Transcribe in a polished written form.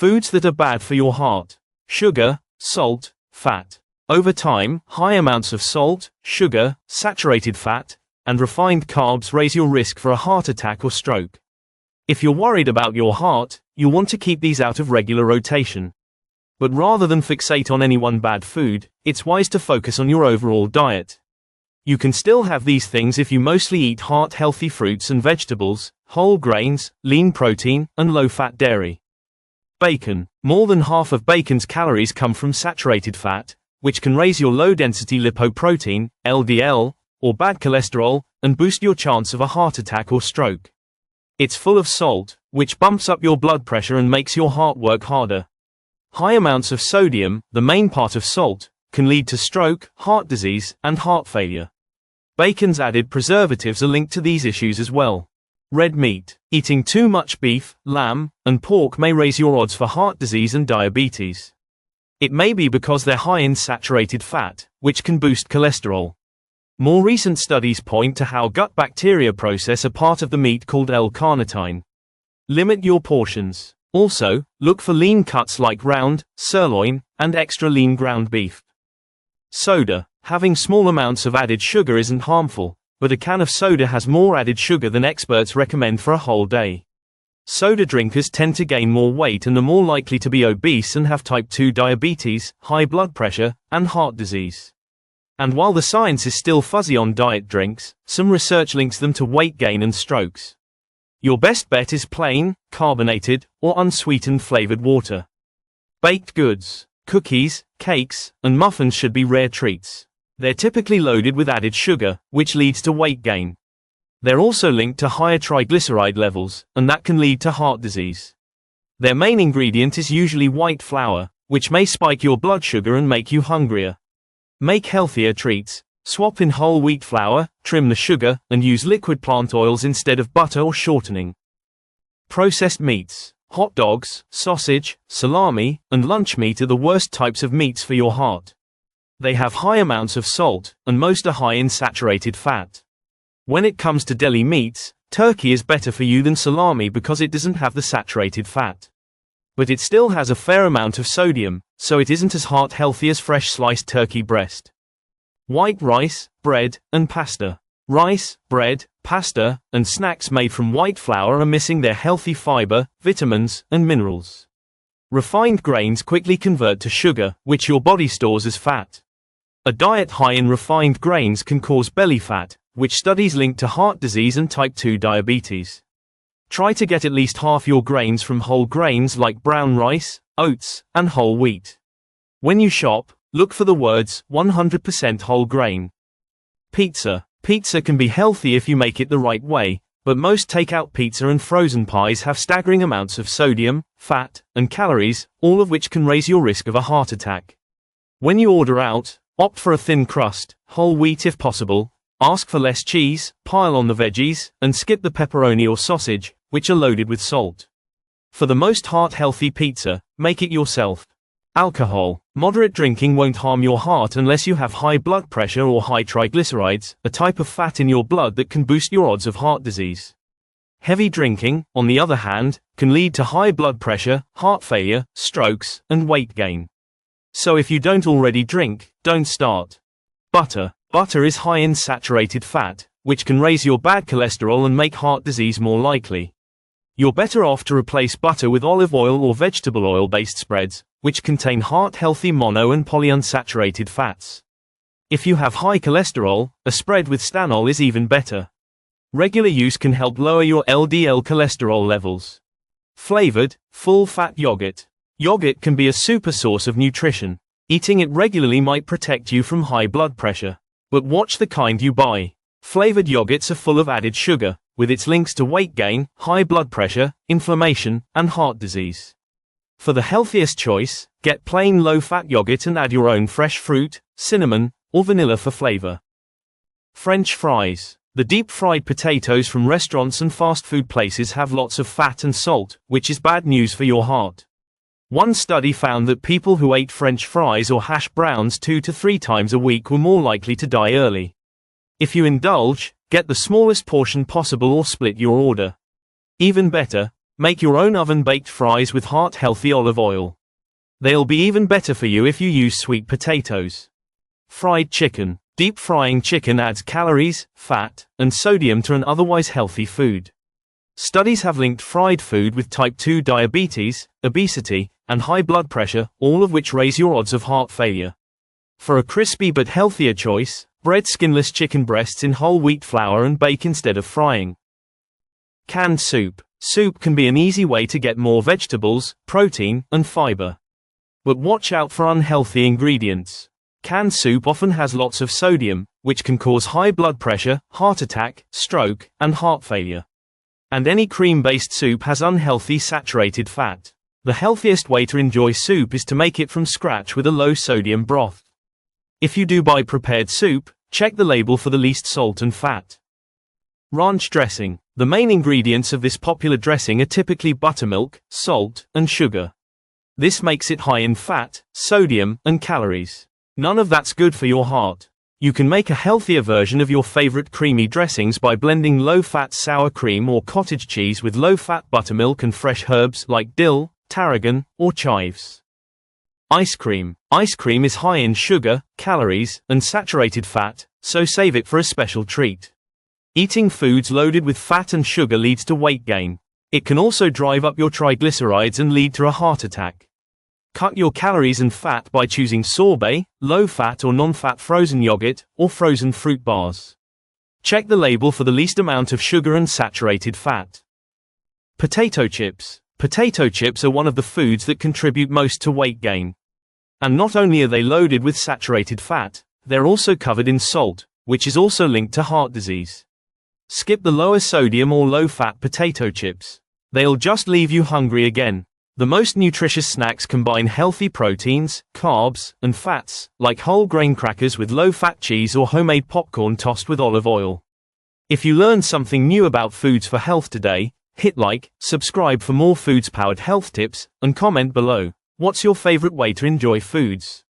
Foods that are bad for your heart. Sugar, salt, fat. Over time, high amounts of salt, sugar, saturated fat, and refined carbs raise your risk for a heart attack or stroke. If you're worried about your heart, you'll want to keep these out of regular rotation. But rather than fixate on any one bad food, it's wise to focus on your overall diet. You can still have these things if you mostly eat heart-healthy fruits and vegetables, whole grains, lean protein, and low-fat dairy. Bacon. More than half of bacon's calories come from saturated fat, which can raise your low-density lipoprotein, LDL, or bad cholesterol, and boost your chance of a heart attack or stroke. It's full of salt, which bumps up your blood pressure and makes your heart work harder. High amounts of sodium, the main part of salt, can lead to stroke, heart disease, and heart failure. Bacon's added preservatives are linked to these issues as well. Red meat. Eating too much beef, lamb, and pork may raise your odds for heart disease and diabetes. It may be because they're high in saturated fat, which can boost cholesterol. More recent studies point to how gut bacteria process a part of the meat called L-carnitine. Limit your portions. Also, look for lean cuts like round, sirloin, and extra lean ground beef. Soda. Having small amounts of added sugar isn't harmful, but a can of soda has more added sugar than experts recommend for a whole day. Soda drinkers tend to gain more weight and are more likely to be obese and have type 2 diabetes, high blood pressure, and heart disease. And while the science is still fuzzy on diet drinks, some research links them to weight gain and strokes. Your best bet is plain, carbonated, or unsweetened flavored water. Baked goods. Cookies, cakes, and muffins should be rare treats. They're typically loaded with added sugar, which leads to weight gain. They're also linked to higher triglyceride levels, and that can lead to heart disease. Their main ingredient is usually white flour, which may spike your blood sugar and make you hungrier. Make healthier treats. Swap in whole wheat flour, trim the sugar, and use liquid plant oils instead of butter or shortening. Processed meats. Hot dogs, sausage, salami, and lunch meat are the worst types of meats for your heart. They have high amounts of salt, and most are high in saturated fat. When it comes to deli meats, turkey is better for you than salami because it doesn't have the saturated fat. But it still has a fair amount of sodium, so it isn't as heart healthy as fresh sliced turkey breast. White rice, bread, and pasta. Rice, bread, pasta, and snacks made from white flour are missing their healthy fiber, vitamins, and minerals. Refined grains quickly convert to sugar, which your body stores as fat. A diet high in refined grains can cause belly fat, which studies link to heart disease and type 2 diabetes. Try to get at least half your grains from whole grains like brown rice, oats, and whole wheat. When you shop, look for the words 100% whole grain. Pizza. Pizza can be healthy if you make it the right way, but most takeout pizza and frozen pies have staggering amounts of sodium, fat, and calories, all of which can raise your risk of a heart attack. When you order out, opt for a thin crust, whole wheat if possible, ask for less cheese, pile on the veggies, and skip the pepperoni or sausage, which are loaded with salt. For the most heart-healthy pizza, make it yourself. Alcohol. Moderate drinking won't harm your heart unless you have high blood pressure or high triglycerides, a type of fat in your blood that can boost your odds of heart disease. Heavy drinking, on the other hand, can lead to high blood pressure, heart failure, strokes, and weight gain. So if you don't already drink, don't start. Butter. Butter is high in saturated fat, which can raise your bad cholesterol and make heart disease more likely. You're better off to replace butter with olive oil or vegetable oil-based spreads, which contain heart-healthy mono and polyunsaturated fats. If you have high cholesterol, a spread with stanol is even better. Regular use can help lower your LDL cholesterol levels. Flavored, full-fat yogurt. Yogurt can be a super source of nutrition. Eating it regularly might protect you from high blood pressure. But watch the kind you buy. Flavored yogurts are full of added sugar, with its links to weight gain, high blood pressure, inflammation, and heart disease. For the healthiest choice, get plain low-fat yogurt and add your own fresh fruit, cinnamon, or vanilla for flavor. French fries. The deep-fried potatoes from restaurants and fast food places have lots of fat and salt, which is bad news for your heart. One study found that people who ate French fries or hash browns 2 to 3 times a week were more likely to die early. If you indulge, get the smallest portion possible or split your order. Even better, Make your own oven-baked fries with heart-healthy olive oil. They'll be even better for you if you use sweet potatoes. Fried chicken. Deep frying chicken adds calories, fat, and sodium to an otherwise healthy food. Studies have linked fried food with type 2 diabetes, obesity, and high blood pressure, all of which raise your odds of heart failure. For a crispy but healthier choice, bread skinless chicken breasts in whole wheat flour and bake instead of frying. Canned soup. Soup can be an easy way to get more vegetables, protein, and fiber. But watch out for unhealthy ingredients. Canned soup often has lots of sodium, which can cause high blood pressure, heart attack, stroke, and heart failure. And any cream-based soup has unhealthy saturated fat. The healthiest way to enjoy soup is to make it from scratch with a low-sodium broth. If you do buy prepared soup, check the label for the least salt and fat. Ranch dressing. The main ingredients of this popular dressing are typically buttermilk, salt, and sugar. This makes it high in fat, sodium, and calories. None of that's good for your heart. You can make a healthier version of your favorite creamy dressings by blending low-fat sour cream or cottage cheese with low-fat buttermilk and fresh herbs like dill, tarragon, or chives. Ice cream. Ice cream is high in sugar, calories, and saturated fat, so save it for a special treat. Eating foods loaded with fat and sugar leads to weight gain. It can also drive up your triglycerides and lead to a heart attack. Cut your calories and fat by choosing sorbet, low-fat or non-fat frozen yogurt, or frozen fruit bars. Check the label for the least amount of sugar and saturated fat. Potato chips. Potato chips are one of the foods that contribute most to weight gain. And not only are they loaded with saturated fat, they're also covered in salt, which is also linked to heart disease. Skip the lower sodium or low-fat potato chips. They'll just leave you hungry again. The most nutritious snacks combine healthy proteins, carbs, and fats, like whole grain crackers with low-fat cheese or homemade popcorn tossed with olive oil. If you learned something new about foods for health today, hit like, subscribe for more foods-powered health tips, and comment below. What's your favorite way to enjoy foods?